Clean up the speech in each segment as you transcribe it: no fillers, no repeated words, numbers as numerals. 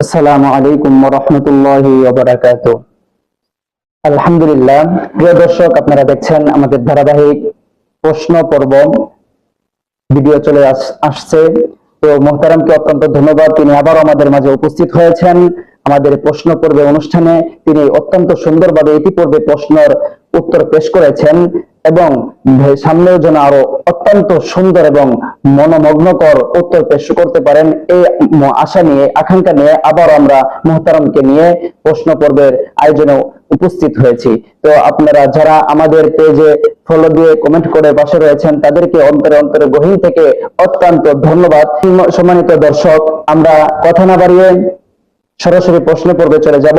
আসসালামু আলাইকুম ওয়া রাহমাতুল্লাহি ওয়া বারাকাতুহু। আলহামদুলিল্লাহ, প্রিয় দর্শক, আপনারা দেখছেন আমাদের ধারাবাহিক প্রশ্ন পর্ব ভিডিও চলে আসছে। তো মুহতারামকে অত্যন্ত ধন্যবাদ, তিনি আবার আমাদের মাঝে উপস্থিত হয়েছেন আমাদের প্রশ্ন পর্বে অনুষ্ঠানে। তিনি অত্যন্ত সুন্দরভাবে ইতিপূর্বে প্রশ্নের উত্তর পেশ করেছেন এবং সামনেও যেন আরো অত্যন্ত সুন্দর এবং মনোমগ্নকর উত্তর পেশ করতে পারেন, এই আশা নিয়ে, আকাঙ্ক্ষা নিয়ে আবার আমরা মুহতারামকে নিয়ে প্রশ্ন পর্বের আয়োজনে উপস্থিত হয়েছি। তো আপনারা যারা আমাদের পেজে ফলো দিয়ে কমেন্ট করে পাশে রয়েছেন, তাদেরকে অন্তরে অন্তরে গহীন থেকে অত্যন্ত ধন্যবাদ। সম্মানিত দর্শক, আমরা কথা না বাড়িয়ে সরাসরি প্রশ্ন পর্বে চলে যাব।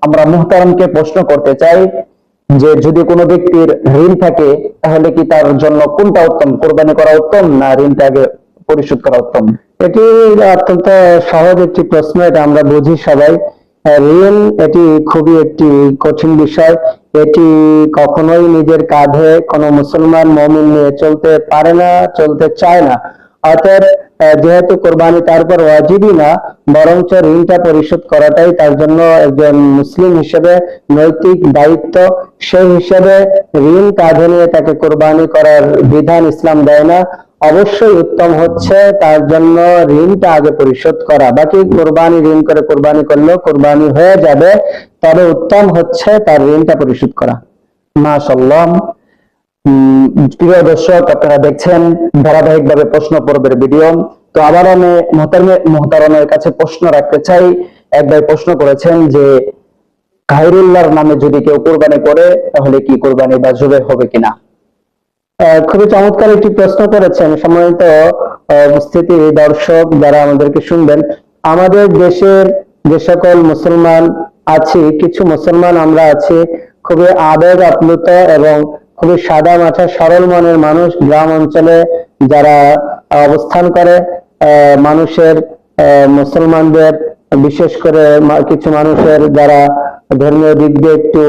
আমরা মুহতারামকে প্রশ্ন করতে চাই যে যদি কোনো ব্যক্তির ঋণ থাকে তাহলে কি তার জন্য কোনটা উত্তম, কোরবানি করা উত্তম না ঋণটাকে পরিশোধ করা উত্তম? এটি অত্যন্ত সহজ একটি প্রশ্ন, এটা আমরা বুঝি সবাই। ঋণ এটি খুবই একটি কঠিন বিষয়। এটি কখনোই নিজের কাঁধে কোনো মুসলমান মুমিন নিয়ে চলতে পারে না, চলতে চায় না। অতএব যেহেতু কোরবানি তার উপর ওয়াজিবই না, বরঞ্চ ঋণটা পরিশোধ করাটাই তার জন্য একজন মুসলিম হিসেবে নৈতিক দায়িত্ব। সেই হিসেবে ঋণ কাঁধে নিয়ে তাকে কোরবানি করার বিধান ইসলাম দেয় না। অবশ্যই উত্তম হচ্ছে তার জন্য ঋণটা আগে পরিশোধ করা। বাকি কোরবানি ঋণ করে কোরবানি করলেও কোরবানি হয়ে যাবে, তবে উত্তম হচ্ছে তার ঋণটা পরিশোধ করা। মাশাআল্লাহ। প্রিয় দর্শক, আপনারা দেখছেন ধারাবাহিকভাবে প্রশ্ন পর্বের ভিডিও। তো আবার আমি মুহতারামের কাছে প্রশ্ন রাখতে চাই। এক ভাই প্রশ্ন করেছেন যে গায়রুল্লাহর নামে যদি কেউ কোরবানি করে তাহলে কি কোরবানি বা জবে হবে কিনা? খুবই চমৎকার একটি প্রশ্ন করেছেন সম্মানিত উপস্থিতি দর্শক যারা আমাদেরকে শুনবেন। আমাদের দেশের যে সকল মুসলমান আছি, কিছু মুসলমান আমরা আছি খুবই আবেগ আপ্লুত এবং খুবই সাদা মাথা সরল মনের মানুষ। গ্রাম অঞ্চলে যারা অবস্থান করে, মানুষের মুসলমানদের বিশেষ করে কিছু মানুষের যারা ধর্মীয় দিক দিয়ে একটু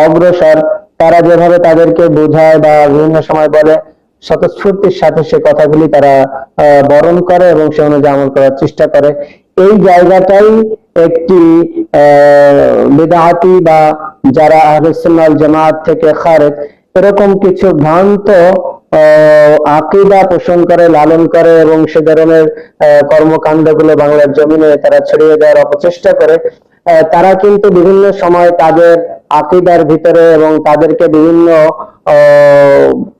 অগ্রসর, তারা যেভাবে তাদেরকে বোঝায় বা বিভিন্ন সময় বলে, স্বতঃস্ফূর্তির সাথে সে কথাগুলি তারা বরণ করে এবং সে অনুযায়ী আমল করার চেষ্টা করে। এই জায়গাটাই একটি বিদআতি বা যারা আহলুস সুন্নাহ ওয়াল জামাত থেকে খারেজ, এরকম কিছু ভ্রান্ত আকীদা পোষণ করে, লালন করে এবং সে ধরনের কর্মকাণ্ডগুলো বাংলার জমিনে তারা ছড়িয়ে দেওয়ার অপচেষ্টা করে। তারা কিন্তু বিভিন্ন সময় তাদের আকীদার ভিতরে এবং তাদেরকে বিভিন্ন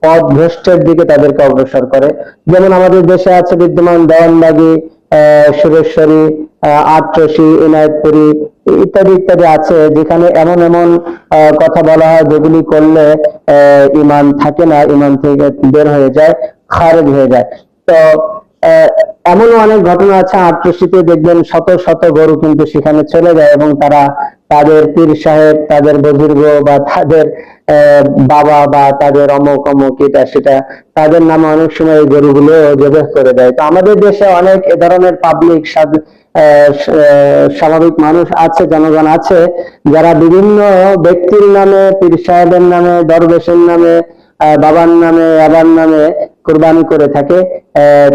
পথ ভ্রষ্টের দিকে তাদেরকে অগ্রসর করে। যেমন আমাদের দেশে আছে বিদ্যমান দেওয়ানবাগী, সুরেশ্বরী, আটরশি, ইনায়েতপুরী ইত্যাদি ইত্যাদি আছে, যেখানে এমন এমন কথা বলা হয় যেগুলি করলে ঈমান থাকে না, ঈমান থেকে বের হয়ে যায়, খারেজ হয়ে যায়। তো এমনও অনেক ঘটনা আছে, আটরশিতে দেখবেন শত শত গরু কিন্তু সেখানে চলে যায় এবং তারা তাদের পীর সাহেব, তাদের বুজুর্গ বা তাদের বাবা বা তাদের অমুক অমুক এটা সেটা, তাদের নামে অনেক সময় এই গরুগুলো জবাই করে দেয়। তো আমাদের দেশে অনেক এ ধরনের পাবলিক স্বাভাবিক মানুষ আছে, জনগণ আছে, যারা বিভিন্ন ব্যক্তির নামে, পীর সাহেবের নামে, দরবেশের নামে, বাবার নামে, আবার নামে কোরবানি করে থাকে।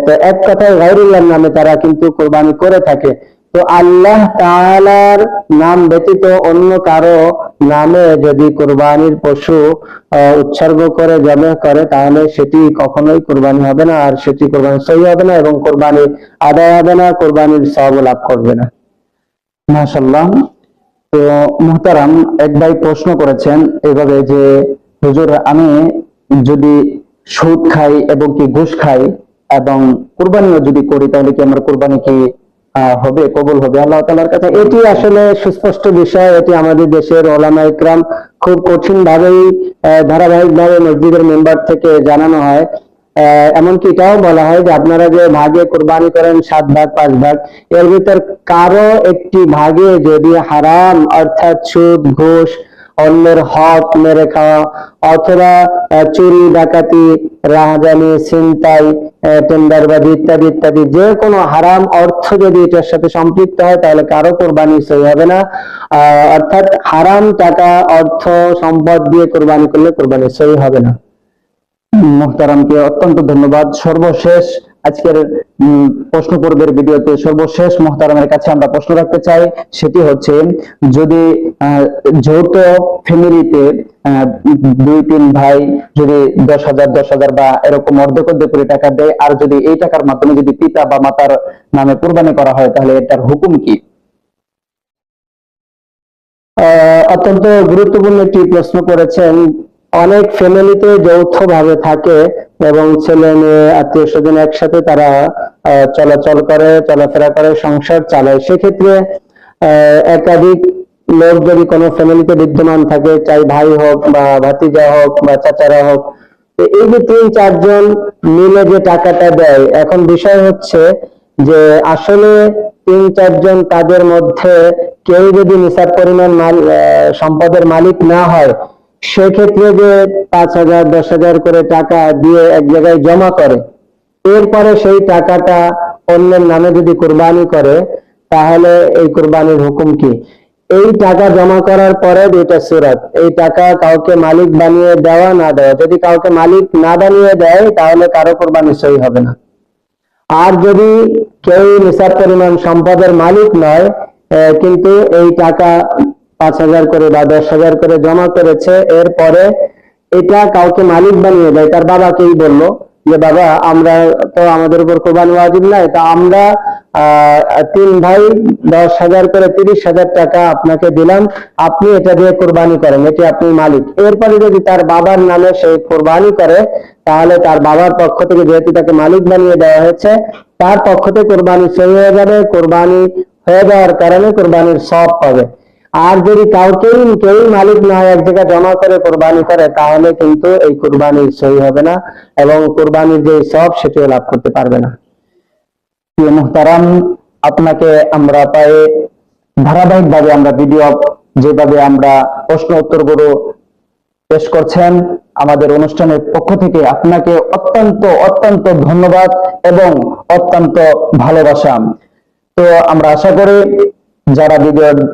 তো এক কথায় গায়রুল্লাহর নামে তারা কিন্তু কোরবানি করে থাকে। তো আল্লাহ তাআলার নাম ব্যতীত অন্য কারো নামে যদি কোরবানির পশু উৎসর্গ করে জবাই করে, তাহলে সেটি কখনোই কোরবানি হবে না, আর সেটি কোরবানি সহি হবে না এবং কোরবানি আদায় হবে না, কোরবানির সওয়াব লাভ করবে না। মাশাআল্লাহ। তো মুহতারাম, এক ভাই প্রশ্ন করেছেন এইভাবে যে হুজুর, আমি যদি সুদ খাই এবং কি ঘুষ খাই এবং কুরবানিও যদি করি তাহলে কি আমার কুরবানি কি হবে, কবুল হবে আল্লাহ তাআলার কাছে? এটি আসলে সুস্পষ্ট বিষয়। এটি আমাদের দেশের ওলামা ইকরাম খুব কঠিন ভাবেই ধারাবাহিকভাবে মসজিদের মেম্বার থেকে জানানো হয়। এমনকি এটাও বলা হয় যে আপনারা যে ভাগে কোরবানি করেন 7 ভাগ 5 ভাগ, এর ভিতর কারো একটি ভাগে যদি হারাম অর্থাৎ সুদ, ঘুষ, অন্যের হক মেরে খাওয়া অথবা চুরি, ডাকাতি, রাহাজানি, ছিনতাই, টেন্ডারবাজি ইত্যাদি ইত্যাদি যে কোনো হারাম অর্থ যদি এটার সাথে সম্পৃক্ত হয়, তাহলে কারো কোরবানি সহি হবে না। অর্থাৎ হারাম টাকা, অর্থ, সম্পদ দিয়ে কোরবানি করলে কোরবানি সহি হবে না। মুহতারামকে অত্যন্ত ধন্যবাদ। সর্বশেষ আজকের প্রশ্ন পর্বের ভিডিওতে সর্বশেষ মুহতারামের কাছে আমরা প্রশ্ন রাখতে চাই, সেটি হচ্ছে যদি যৌথ ফ্যামিলিতে 2-3 ভাই যদি 10,000 বা এরকম অর্ধেক করে টাকা দেয়, আর যদি এই টাকার মাধ্যমে যদি পিতা বা মাতার নামে কুরবানি করা হয়, তাহলে এটার হুকুম কি? অত্যন্ত গুরুত্বপূর্ণ একটি প্রশ্ন করেছেন। অনেক ফ্যামিলিতে যৌথভাবে থাকে এবং ছেলে মেয়ে আত্মীয় স্বজন একসাথে তারা চলাচল করে, চলাফেরা করে, সংসার চালায়। সেক্ষেত্রে একাধিক লোক যদি কোনো ফ্যামিলিতে বিদ্যমান থাকে, চাই ভাই হোক বা ভাতিজা হোক বা চাচারা হোক, তো এই যে 3-4 জন মিলে যে টাকাটা দেয়, এখন বিষয় হচ্ছে যে আসলে 3-4 জন তাদের মধ্যে কেউ যদি নিসাব পরিমাণ সম্পদের মালিক না হয়, সেক্ষেত্রে যে 5,000 10,000 করে টাকা দিয়ে এক জায়গায় জমা করে, এরপরে সেই টাকাটা অন্যের নামে যদি কুরবানি করে, তাহলে এই কুরবানির হুকুম কি? এই টাকা জমা করার পরে দুইটা সূরত, এই টাকা কাউকে মালিক বানিয়ে দেওয়া না দেওয়া। যদি কাউকে মালিক না বানিয়ে দেয়, তাহলে কারো কুরবানি সই হবে না। আর যদি কেউ নিসাব পরিমাণ সম্পদের মালিক নয়, কিন্তু এই টাকা 5,000 করে বা 10,000 করে জমা করেছে, এরপরে এটা কাউকে মালিক বানিয়ে দেয়, তার বাবাকেই বললো যে বাবা, আমরা তো আমাদের উপর কোরবানি ওয়াজিব নাই, তা আমরা 3 ভাই 10,000 করে 30,000 টাকা আপনাকে দিলাম, আপনি এটা দিয়ে কোরবানি করেন, এটি আপনি মালিক। এরপরে যদি তার বাবার নামে সে কোরবানি করে, তাহলে তার বাবার পক্ষ থেকে, যেহেতু তাকে মালিক বানিয়ে দেওয়া হয়েছে, তার পক্ষ থেকে কোরবানি সই হয়ে যাবে। কোরবানি হয়ে যাওয়ার কারণে কোরবানির সওয়াব পাবে। আর যদি কেউ মালিক না হয়, এক জায়গায় জমা করে কোরবানি করে, তাহলে কিন্তু এই কোরবানি সই হবে না এবং কোরবানির যে সওয়াব সেটিও লাভ করতে পারবে না। প্রিয় মুহতারাম, আপনাকে আমরা পাই ধারাবাহিকভাবে আমরা ভিডিও যেভাবে আমরা প্রশ্ন উত্তরগুলো পেশ করছেন, আমাদের অনুষ্ঠানের পক্ষ থেকে আপনাকে অত্যন্ত ধন্যবাদ এবং অত্যন্ত ভালোবাসা। তো আমরা আশা করি যারা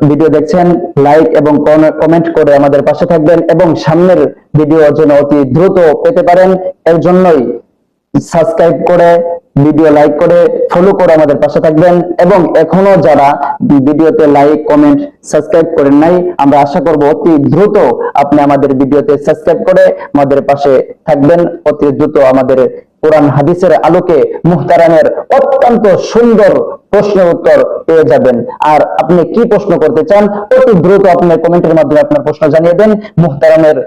ভিডিও দেখছেন, লাইক এবং কমেন্ট করে আমাদের পাশে থাকবেন এবং সামনের ভিডিও যেন অতি দ্রুত পেতে পারেন, এর জন্যই সাবস্ক্রাইব করে, ভিডিও লাইক করে, ফলো করে আমাদের পাশে থাকবেন। এবং এখনো যারা ভিডিওতে লাইক, কমেন্ট, সাবস্ক্রাইব করেন নাই, আমরা আশা করব অতি দ্রুত আপনি আমাদের ভিডিওতে সাবস্ক্রাইব করে আমাদের পাশে থাকবেন। অতি দ্রুত আমাদের কোরআন হাদিসের আলোকে মুহতারামের অত্যন্ত সুন্দর প্রশ্নের উত্তর পেয়ে যাবেন। আর আপনি কি প্রশ্ন করতে চান, অতি দ্রুত আপনার কমেন্টের মাধ্যমে আপনার প্রশ্ন জানিয়ে দেন। মুহতারামের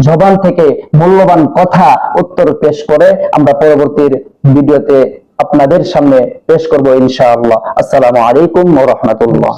জবান থেকে মূল্যবান কথা উত্তর পেশ করে আমরা পরবর্তী ভিডিওতে আপনাদের সামনে পেশ করব ইনশাআল্লাহ। আসসালামু আলাইকুম ওয়া রাহমাতুল্লাহ।